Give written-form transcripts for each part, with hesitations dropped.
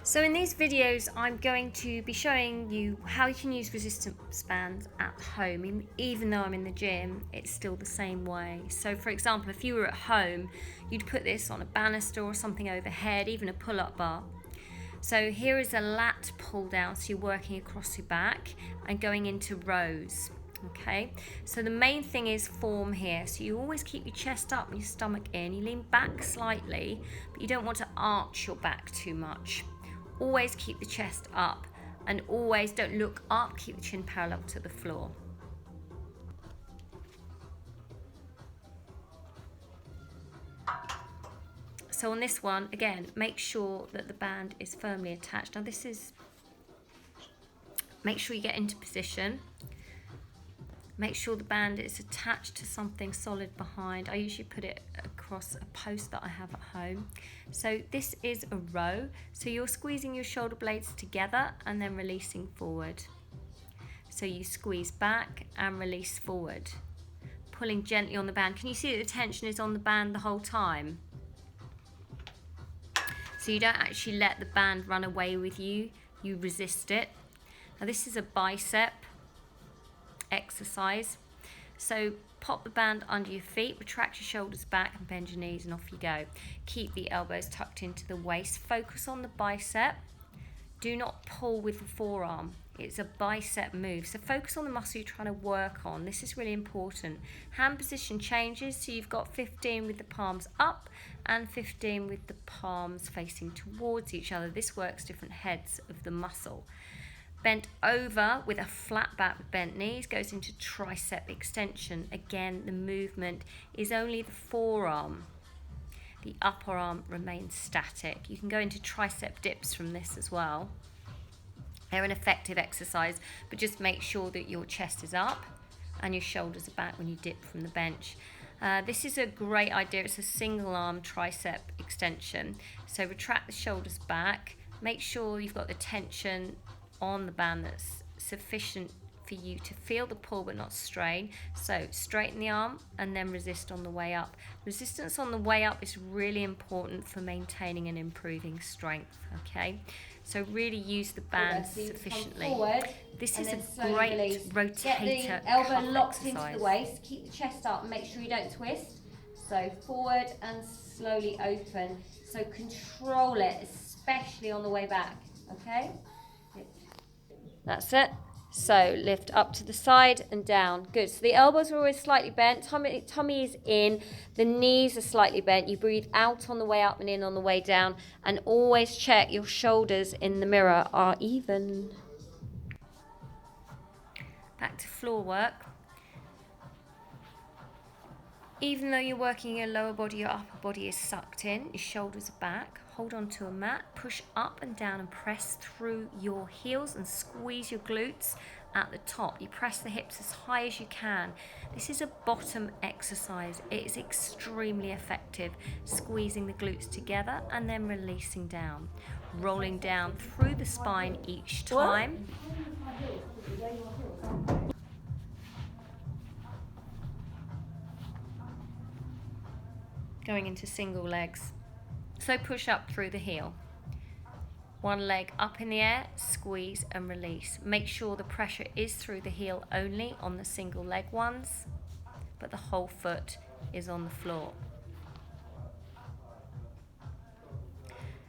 So in these videos, I'm going to be showing you how you can use resistance bands at home. Even though I'm in the gym, it's still the same way. So for example, if you were at home, you'd put this on a banister or something overhead, even a pull-up bar. So here is a lat pull down, so you're working across your back and going into rows. Okay, so the main thing is form here. So you always keep your chest up and your stomach in. You lean back slightly, but you don't want to arch your back too much. Always keep the chest up and always don't look up, keep the chin parallel to the floor. So on this one, again, make sure that the band is firmly attached. Now make sure you get into position. Make sure the band is attached to something solid behind. I usually put it across a post that I have at home. So this is a row. So you're squeezing your shoulder blades together and then releasing forward. So you squeeze back and release forward. Pulling gently on the band. Can you see that the tension is on the band the whole time? So you don't actually let the band run away with you. You resist it. Now this is a bicep exercise. So pop the band under your feet, retract your shoulders back and bend your knees and off you go. Keep the elbows tucked into the waist. Focus on the bicep. Do not pull with the forearm. It's a bicep move. So focus on the muscle you're trying to work on. This is really important. Hand position changes. So you've got 15 with the palms up and 15 with the palms facing towards each other. This works different heads of the muscle. Bent over with a flat back with bent knees goes into tricep extension. Again, the movement is only the forearm. The upper arm remains static. You can go into tricep dips from this as well. They're an effective exercise, but just make sure that your chest is up and your shoulders are back when you dip from the bench. This is a great idea. It's a single arm tricep extension. So retract the shoulders back. Make sure you've got the tension on the band that's sufficient for you to feel the pull but not strain. So straighten the arm and then resist on the way up. Resistance on the way up is really important for maintaining and improving strength. Okay, so really use the band sufficiently. Forward, this is a great release. rotator. Get the elbow locked exercise. into the waist. Keep the chest up and make sure you don't twist. So forward and slowly open. So control it, especially on the way back. Okay. That's it. So lift up to the side and down. Good. So the elbows are always slightly bent. Tummy is in. The knees are slightly bent. You breathe out on the way up and in on the way down. And always check your shoulders in the mirror are even. Back to floor work. Even though you're working your lower body, your upper body is sucked in. Your shoulders are back. Hold on to a mat. Push up and down and press through your heels and squeeze your glutes at the top. You press the hips as high as you can. This is a bottom exercise. It is extremely effective. Squeezing the glutes together and then releasing down. Rolling down through the spine each time. Going into single legs. So push up through the heel. One leg up in the air, squeeze and release. Make sure the pressure is through the heel only on the single leg ones, but the whole foot is on the floor.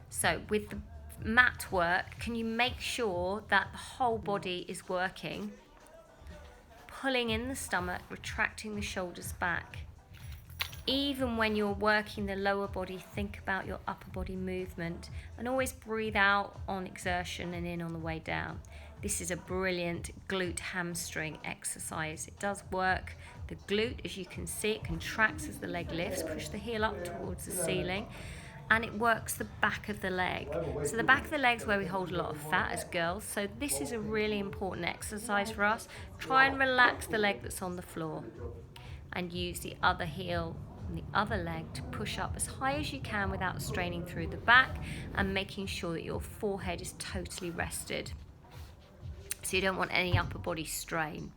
So with the mat work, can you make sure that the whole body is working? Pulling in the stomach, retracting the shoulders back. Even when you're working the lower body, think about your upper body movement and always breathe out on exertion and in on the way down. This is a brilliant glute hamstring exercise. It does work the glute, as you can see, it contracts as the leg lifts. Push the heel up towards the ceiling and it works the back of the leg. So the back of the leg is where we hold a lot of fat as girls. So this is a really important exercise for us. Try and relax the leg that's on the floor and use the other heel and the other leg to push up as high as you can without straining through the back and making sure that your forehead is totally rested. So you don't want any upper body strain.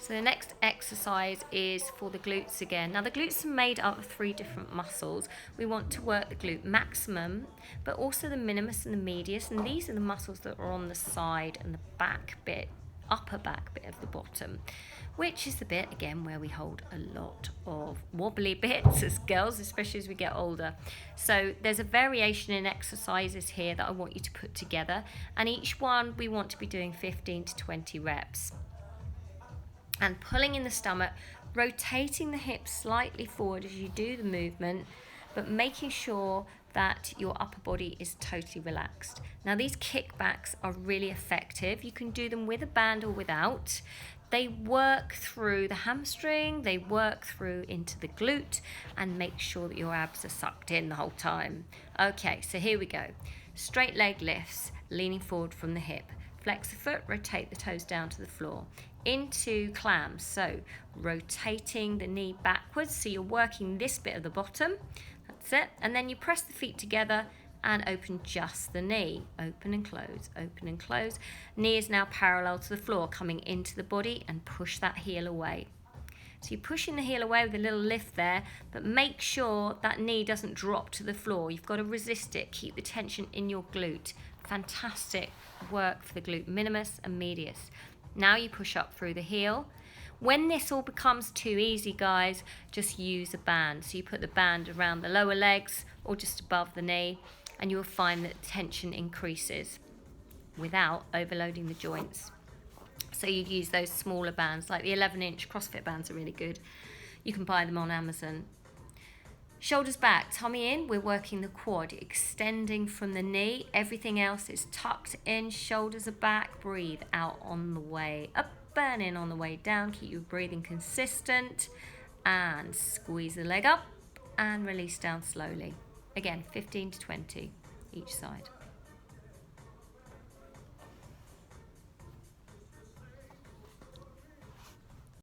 So the next exercise is for the glutes again. Now the glutes are made up of 3 different muscles. We want to work the glute maximum, but also the minimus and the medius, and these are the muscles that are on the side and the back bit, upper back bit of the bottom, which is the bit again where we hold a lot of wobbly bits as girls, especially as we get older. So there's a variation in exercises here that I want you to put together, and each one we want to be doing 15 to 20 reps. And pulling in the stomach, rotating the hips slightly forward as you do the movement, but making sure that your upper body is totally relaxed. Now these kickbacks are really effective. You can do them with a band or without. They work through the hamstring, they work through into the glute, and make sure that your abs are sucked in the whole time. Okay, so here we go. Straight leg lifts, leaning forward from the hip. Flex the foot, rotate the toes down to the floor. Into clams, so rotating the knee backwards, so you're working this bit of the bottom. That's it. And then you press the feet together and open just the knee. Open and close, open and close. Knee is now parallel to the floor, coming into the body, and push that heel away. So you're pushing the heel away with a little lift there, but make sure that knee doesn't drop to the floor. You've got to resist it. Keep the tension in your glute. Fantastic work for the glute minimus and medius. Now you push up through the heel. When this all becomes too easy, guys, just use a band. So you put the band around the lower legs or just above the knee, and you will find that tension increases without overloading the joints. So you use those smaller bands, like the 11-inch CrossFit bands are really good. You can buy them on Amazon. Shoulders back, tummy in, we're working the quad, extending from the knee. Everything else is tucked in, shoulders are back, breathe out on the way up and in on the way down. Keep your breathing consistent and squeeze the leg up and release down slowly. Again, 15 to 20 each side.